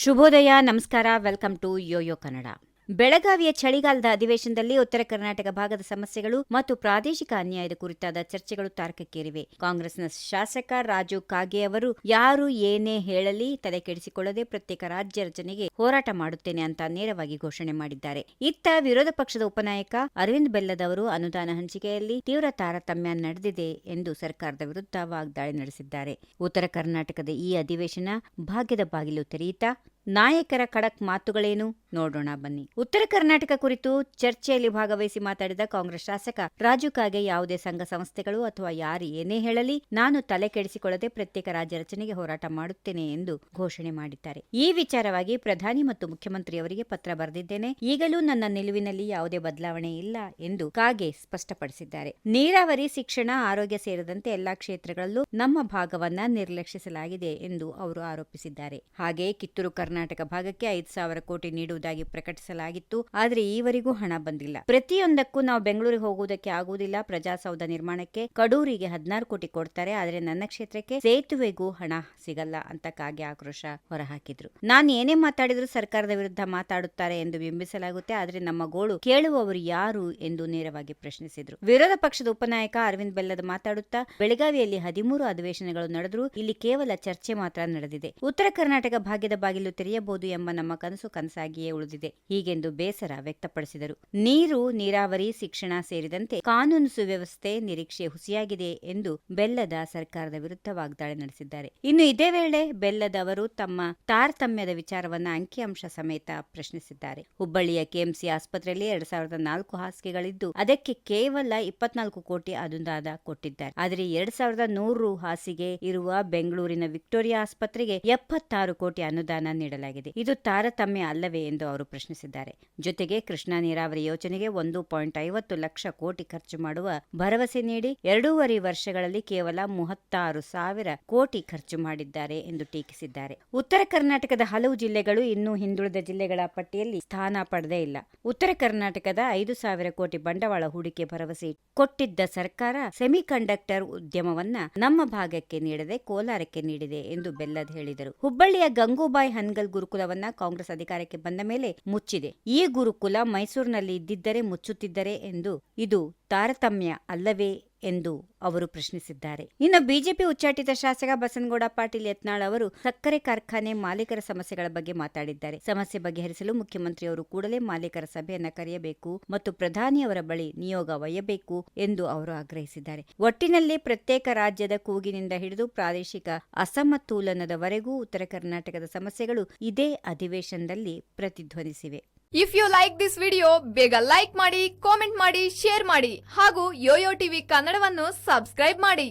ಶುಭೋದಯ, ನಮಸ್ಕಾರ. Welcome to YoYo Kannada. ಬೆಳಗಾವಿಯ ಚಳಿಗಾಲದ ಅಧಿವೇಶನದಲ್ಲಿ ಉತ್ತರ ಕರ್ನಾಟಕ ಭಾಗದ ಸಮಸ್ಯೆಗಳು ಮತ್ತು ಪ್ರಾದೇಶಿಕ ಅನ್ಯಾಯದ ಕುರಿತಾದ ಚರ್ಚೆಗಳು ತಾರಕಕ್ಕೇರಿವೆ. ಕಾಂಗ್ರೆಸ್ನ ಶಾಸಕ ರಾಜು ಕಾಗೆ ಅವರು ಯಾರು ಏನೇ ಹೇಳಲಿ ತಲೆಕೆಡಿಸಿಕೊಳ್ಳದೆ ಪ್ರತ್ಯೇಕ ರಾಜ್ಯ ರಚನೆಗೆ ಹೋರಾಟ ಮಾಡುತ್ತೇನೆ ಅಂತ ನೇರವಾಗಿ ಘೋಷಣೆ ಮಾಡಿದ್ದಾರೆ. ಇತ್ತ ವಿರೋಧ ಪಕ್ಷದ ಉಪನಾಯಕ ಅರವಿಂದ್ ಬೆಲ್ಲದವರು ಅನುದಾನ ಹಂಚಿಕೆಯಲ್ಲಿ ತೀವ್ರ ತಾರತಮ್ಯ ನಡೆದಿದೆ ಎಂದು ಸರ್ಕಾರದ ವಿರುದ್ಧ ವಾಗ್ದಾಳಿ ನಡೆಸಿದ್ದಾರೆ. ಉತ್ತರ ಕರ್ನಾಟಕದ ಈ ಅಧಿವೇಶನ ಭಾಗ್ಯದ ಬಾಗಿಲು ತೆರೆಯಿತಾ? ನಾಯಕರ ಖಡಕ್ ಮಾತುಗಳೇನು ನೋಡೋಣ ಬನ್ನಿ. ಉತ್ತರ ಕರ್ನಾಟಕ ಕುರಿತು ಚರ್ಚೆಯಲ್ಲಿ ಭಾಗವಹಿಸಿ ಮಾತಾಡಿದ ಕಾಂಗ್ರೆಸ್ ಶಾಸಕ ರಾಜು ಕಾಗೆ ಯಾವುದೇ ಸಂಘ ಸಂಸ್ಥೆಗಳು ಅಥವಾ ಯಾರು ಏನೇ ಹೇಳಲಿ ನಾನು ತಲೆ ಕೆಡಿಸಿಕೊಳ್ಳದೆ ಪ್ರತ್ಯೇಕ ರಾಜ್ಯ ರಚನೆಗೆ ಹೋರಾಟ ಮಾಡುತ್ತೇನೆ ಎಂದು ಘೋಷಣೆ ಮಾಡಿದ್ದಾರೆ. ಈ ವಿಚಾರವಾಗಿ ಪ್ರಧಾನಿ ಮತ್ತು ಮುಖ್ಯಮಂತ್ರಿಯವರಿಗೆ ಪತ್ರ ಬರೆದಿದ್ದೇನೆ. ಈಗಲೂ ನನ್ನ ನಿಲುವಿನಲ್ಲಿ ಯಾವುದೇ ಬದಲಾವಣೆ ಇಲ್ಲ ಎಂದು ಕಾಗೆ ಸ್ಪಷ್ಟಪಡಿಸಿದ್ದಾರೆ. ನೀರಾವರಿ, ಶಿಕ್ಷಣ, ಆರೋಗ್ಯ ಸೇರಿದಂತೆ ಎಲ್ಲಾ ಕ್ಷೇತ್ರಗಳಲ್ಲೂ ನಮ್ಮ ಭಾಗವನ್ನ ನಿರ್ಲಕ್ಷಿಸಲಾಗಿದೆ ಎಂದು ಅವರು ಆರೋಪಿಸಿದ್ದಾರೆ. ಹಾಗೆಯೇ ಕಿತ್ತೂರು ಕರ್ನಾಟಕ ಭಾಗಕ್ಕೆ 5,000 ಕೋಟಿ ನೀಡುವುದಾಗಿ ಪ್ರಕಟಿಸಲಾಗಿತ್ತು. ಆದರೆ ಈವರೆಗೂ ಹಣ ಬಂದಿಲ್ಲ. ಪ್ರತಿಯೊಂದಕ್ಕೂ ನಾವು ಬೆಂಗಳೂರಿಗೆ ಹೋಗುವುದಕ್ಕೆ ಆಗುವುದಿಲ್ಲ. ಪ್ರಜಾಸೌಧ ನಿರ್ಮಾಣಕ್ಕೆ ಕಡೂರಿಗೆ 16 ಕೋಟಿ ಕೊಡ್ತಾರೆ, ಆದರೆ ನನ್ನ ಕ್ಷೇತ್ರಕ್ಕೆ ಸೇತುವೆಗೂ ಹಣ ಸಿಗಲ್ಲ ಅಂತ ಕಾಗೆ ಆಕ್ರೋಶ ಹೊರಹಾಕಿದ್ರು. ನಾನು ಏನೇ ಮಾತಾಡಿದ್ರು ಸರ್ಕಾರದ ವಿರುದ್ಧ ಮಾತಾಡುತ್ತಾರೆ ಎಂದು ಬಿಂಬಿಸಲಾಗುತ್ತೆ, ಆದರೆ ನಮ್ಮ ಗೋಳು ಕೇಳುವವರು ಯಾರು ಎಂದು ನೇರವಾಗಿ ಪ್ರಶ್ನಿಸಿದ್ರು. ವಿರೋಧ ಪಕ್ಷದ ಉಪನಾಯಕ ಅರವಿಂದ್ ಬೆಲ್ಲದ ಮಾತಾಡುತ್ತಾ, ಬೆಳಗಾವಿಯಲ್ಲಿ 13 ಅಧಿವೇಶನಗಳು ನಡೆದರೂ ಇಲ್ಲಿ ಕೇವಲ ಚರ್ಚೆ ಮಾತ್ರ ನಡೆದಿದೆ. ಉತ್ತರ ಕರ್ನಾಟಕ ಭಾಗ್ಯದ ಬಾಗಿಲು ತೆರೆಯಬಹುದು ಎಂಬ ನಮ್ಮ ಕನಸಾಗಿಯೇ ಉಳಿದಿದೆ ಹೀಗೆಂದು ಬೇಸರ ವ್ಯಕ್ತಪಡಿಸಿದರು. ನೀರು, ನೀರಾವರಿ, ಶಿಕ್ಷಣ ಸೇರಿದಂತೆ ಕಾನೂನು ಸುವ್ಯವಸ್ಥೆ ನಿರೀಕ್ಷೆ ಹುಸಿಯಾಗಿದೆ ಎಂದು ಬೆಲ್ಲದ ಸರ್ಕಾರದ ವಿರುದ್ಧ ವಾಗ್ದಾಳಿ ನಡೆಸಿದ್ದಾರೆ. ಇನ್ನು ಇದೇ ವೇಳೆ ಬೆಲ್ಲದ ಅವರು ತಮ್ಮ ತಾರತಮ್ಯದ ವಿಚಾರವನ್ನ ಅಂಕಿಅಂಶ ಸಮೇತ ಪ್ರಶ್ನಿಸಿದ್ದಾರೆ. ಹುಬ್ಬಳ್ಳಿಯ ಕೆಎಂಸಿ ಆಸ್ಪತ್ರೆಯಲ್ಲಿ 2004 ಹಾಸಿಗೆಗಳಿದ್ದು ಅದಕ್ಕೆ ಕೇವಲ 24 ಕೋಟಿ ಅನುದಾನ ಕೊಟ್ಟಿದ್ದಾರೆ. ಆದರೆ 2100 ಹಾಸಿಗೆ ಇರುವ ಬೆಂಗಳೂರಿನ ವಿಕ್ಟೋರಿಯಾ ಆಸ್ಪತ್ರೆಗೆ 76 ಕೋಟಿ ಅನುದಾನ ನೀಡಲಾಗಿದೆ. ಇದು ತಾರತಮ್ಯ ಅಲ್ಲವೇ ಎಂದು ಅವರು ಪ್ರಶ್ನಿಸಿದ್ದಾರೆ. ಜೊತೆಗೆ ಕೃಷ್ಣಾ ನೀರಾವರಿ ಯೋಜನೆಗೆ 1.50 ಲಕ್ಷ ಕೋಟಿ ಖರ್ಚು ಮಾಡುವ ಭರವಸೆ ನೀಡಿ 2.5 ವರ್ಷಗಳಲ್ಲಿ ಕೇವಲ 36,000 ಕೋಟಿ ಖರ್ಚು ಮಾಡಿದ್ದಾರೆ ಎಂದು ಟೀಕಿಸಿದ್ದಾರೆ. ಉತ್ತರ ಕರ್ನಾಟಕದ ಹಲವು ಜಿಲ್ಲೆಗಳು ಇನ್ನೂ ಹಿಂದುಳಿದ ಜಿಲ್ಲೆಗಳ ಪಟ್ಟಿಯಲ್ಲಿ ಸ್ಥಾನ ಪಡೆದೇ ಇಲ್ಲ. ಉತ್ತರ ಕರ್ನಾಟಕದ 5,000 ಕೋಟಿ ಬಂಡವಾಳ ಹೂಡಿಕೆ ಭರವಸೆ ಕೊಟ್ಟಿದ್ದ ಸರ್ಕಾರ ಸೆಮಿಕಂಡಕ್ಟರ್ ಉದ್ಯಮವನ್ನ ನಮ್ಮ ಭಾಗಕ್ಕೆ ನೀಡದೆ ಕೋಲಾರಕ್ಕೆ ನೀಡಿದೆ ಎಂದು ಬೆಲ್ಲದ್ ಹೇಳಿದರು. ಹುಬ್ಬಳ್ಳಿಯ ಗಂಗೂಬಾಯಿ ಹನ್ಗಲ್ ಗುರುಕುಲವನ್ನ ಕಾಂಗ್ರೆಸ್ ಅಧಿಕಾರಕ್ಕೆ ಬಂದ ಮೇಲೆ ಮುಚ್ಚಿದೆ. ಈ ಗುರುಕುಲ ಮೈಸೂರಿನಲ್ಲಿ ಇದ್ದಿದ್ದರೆ ಮುಚ್ಚುತ್ತಿದ್ದರೆ ಎಂದು ಇದು ತಾರತಮ್ಯ ಅಲ್ಲವೇ ಎಂದು ಅವರು ಪ್ರಶ್ನಿಸಿದ್ದಾರೆ. ಇನ್ನು ಬಿಜೆಪಿ ಉಚ್ಚಾಟಿತ ಶಾಸಕ ಬಸನಗೌಡ ಪಾಟೀಲ್ ಯತ್ನಾಳ್ ಅವರು ಸಕ್ಕರೆ ಕಾರ್ಖಾನೆ ಮಾಲೀಕರ ಸಮಸ್ಯೆಗಳ ಬಗ್ಗೆ ಮಾತಾಡಿದ್ದಾರೆ. ಸಮಸ್ಯೆ ಬಗೆಹರಿಸಲು ಮುಖ್ಯಮಂತ್ರಿಯವರು ಕೂಡಲೇ ಮಾಲೀಕರ ಸಭೆಯನ್ನ ಕರೆಯಬೇಕು ಮತ್ತು ಪ್ರಧಾನಿಯವರ ಬಳಿ ನಿಯೋಗ ಒಯ್ಯಬೇಕು ಎಂದು ಅವರು ಆಗ್ರಹಿಸಿದ್ದಾರೆ. ಒಟ್ಟಿನಲ್ಲಿ ಪ್ರತ್ಯೇಕ ರಾಜ್ಯದ ಕೂಗಿನಿಂದ ಹಿಡಿದು ಪ್ರಾದೇಶಿಕ ಅಸಮತೋಲನದವರೆಗೂ ಉತ್ತರ ಕರ್ನಾಟಕದ ಸಮಸ್ಯೆಗಳು ಇದೇ ಅಧಿವೇಶನದಲ್ಲಿ ಪ್ರತಿಧ್ವನಿಸಿವೆ. If you like this video ಬೇಗ ಲೈಕ್ ಮಾಡಿ, ಕಾಮೆಂಟ್ ಮಾಡಿ, ಶೇರ್ ಮಾಡಿ ಹಾಗೂ ಯೋಯೋ ಟಿವಿ ಕನ್ನಡವನ್ನು ಸಬ್ಸ್ಕ್ರೈಬ್ ಮಾಡಿ.